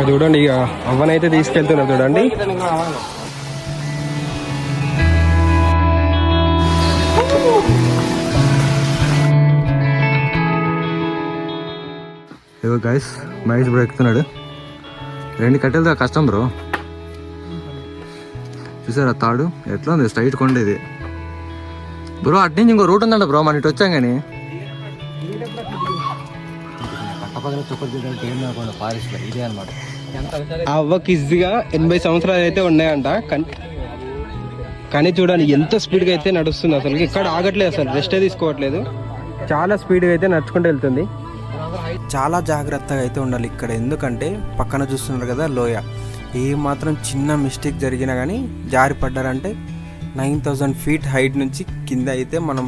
చూడండి ఇక అవ్వనైతే తీసుకెళ్తున్నారు చూడండి. ఇగో గైస్ మహేష్ బ్రో ఎక్కుతున్నాడు. 2 కట్టెలతో కష్టం బ్రో. చూసారా తాడు ఎట్లా ఉంది, స్ట్రైట్ కొండేది బ్రో. అట్నుంచి ఇంకో రూట్ ఉందంట బ్రో, మన ఇటు వచ్చాం కానీ. ఇదే అనమాట అవ్వకి ఈజీగా 80 సంవత్సరాలు అయితే ఉన్నాయంట. కానీ చూడండి ఎంత స్పీడ్గా అయితే నడుస్తుంది, అసలు ఇక్కడ ఆగట్లేదు, అసలు రెస్టే తీసుకోవట్లేదు. చాలా స్పీడ్గా అయితే నడుచుకుంటూ వెళ్తుంది. చాలా జాగ్రత్తగా అయితే ఉండాలి ఇక్కడ, ఎందుకంటే పక్కన చూస్తున్నారు కదా లోయ. ఏ మాత్రం చిన్న మిస్టేక్ జరిగినా కానీ జారి పడ్డారంటే 9000 feet హైట్ నుంచి కింద అయితే మనం